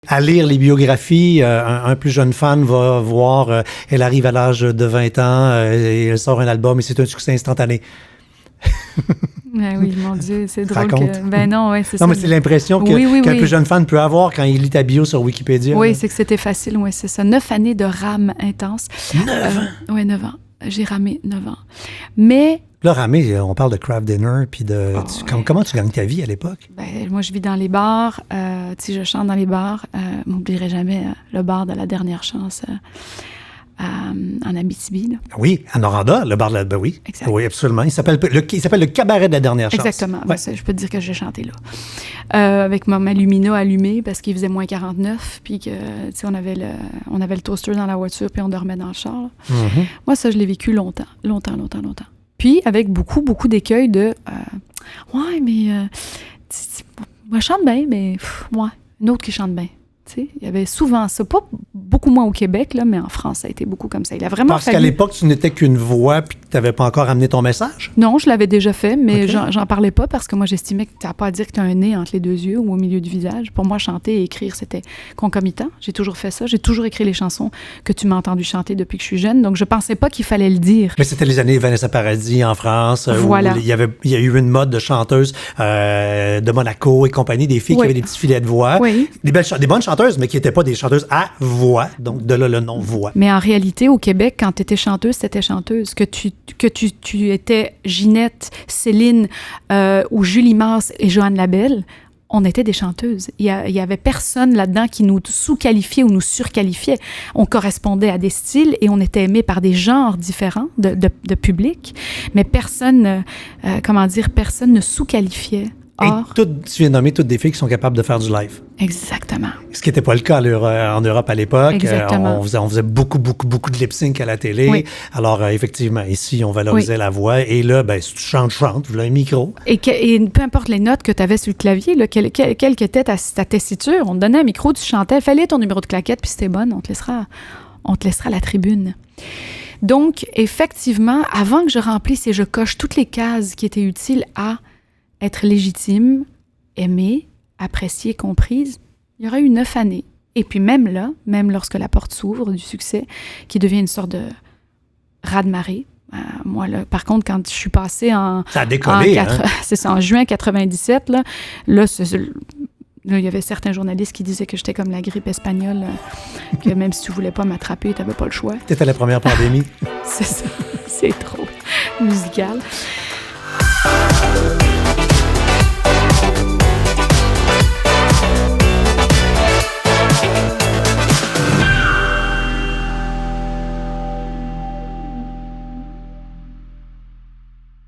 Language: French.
À lire les biographies, un plus jeune fan va voir, elle arrive à l'âge de 20 ans et elle sort un album et c'est un succès instantané. Oui, mon Dieu, c'est drôle raconte. que... Ben non, ouais, c'est ça. Non, mais c'est l'impression qu'un plus jeune fan peut avoir quand il lit ta bio sur Wikipédia. Oui, là. c'est que c'était facile, oui, c'est ça. 9 années de rame intense. 9 ans? Oui, 9 ans. J'ai ramé 9 ans. Mais... Là, ramé, on parle de craft dinner, puis de... ouais. Comment tu gagnes ta vie à l'époque? Ben, moi, je vis dans les bars. Tu sais, je chante dans les bars. M'oublierai jamais le bar de la dernière chance en Abitibi. Là. Oui, à Noranda, le bar de la... Ben oui, exact. Oui, absolument. Il s'appelle le cabaret de la dernière chance. Exactement. Ouais. Ben, je peux te dire que j'ai chanté là. Avec ma Lumina allumée parce qu'il faisait moins 49, puis que, tu sais, on avait le toaster dans la voiture, puis on dormait dans le char. Mm-hmm. Moi, ça, je l'ai vécu longtemps. Puis, avec beaucoup, beaucoup d'écueils de ouais, mais moi, je chante bien, mais ouais, une autre qui chante bien. Tu sais, il y avait souvent ça. Pas beaucoup moins au Québec, là, mais en France, ça a été beaucoup comme ça. Il a vraiment Parce qu'à l'époque, tu n'étais qu'une voix puis que tu n'avais pas encore amené ton message? Non, je l'avais déjà fait, mais Okay. j'en parlais pas parce que moi, j'estimais que tu n'as pas à dire que tu as un nez entre les deux yeux ou au milieu du visage. Pour moi, chanter et écrire, c'était concomitant. J'ai toujours fait ça. J'ai toujours écrit les chansons que tu m'as entendu chanter depuis que je suis jeune. Donc, je pensais pas qu'il fallait le dire. Mais c'était les années Vanessa Paradis en France. Voilà. Où il y a eu une mode de chanteuses de Monaco et compagnie, des filles qui avaient des petits filets de voix. Oui. Des bonnes chanteuses, mais qui n'étaient pas des chanteuses à voix. Donc, de là, le nom voix. Mais en réalité, au Québec, quand tu étais chanteuse, t'étais chanteuse. Que tu étais Ginette, Céline ou Julie Mars et Joanne Labelle, on était des chanteuses. Il y avait personne là-dedans qui nous sous-qualifiait ou nous surqualifiait. On correspondait à des styles et on était aimés par des genres différents de public, mais personne ne sous-qualifiait. Or, Et tu viens de nommer toutes des filles qui sont capables de faire du live. Exactement. Ce qui n'était pas le cas en Europe à l'époque. Exactement. On faisait beaucoup de lip-sync à la télé. Oui. Alors, effectivement, ici, on valorisait la voix. Et là, ben, si tu chantes, tu veux un micro. Et peu importe les notes que tu avais sur le clavier, là, quelle qu'était ta tessiture, on te donnait un micro, tu chantais, fallait ton numéro de claquette, puis c'était bonne, on te laissera à la tribune. Donc, effectivement, avant que je remplisse et je coche toutes les cases qui étaient utiles à être légitime, aimée, appréciée, comprise, il y aurait eu 9 années. Et puis même lorsque la porte s'ouvre du succès, qui devient une sorte de raz-de-marée, moi, là, par contre, quand je suis passée Ça a décollé, c'est ça, en juin 97, là, il y avait certains journalistes qui disaient que j'étais comme la grippe espagnole, que même si tu voulais pas m'attraper, tu n'avais pas le choix. C'était la première pandémie. C'est ça, c'est trop musical.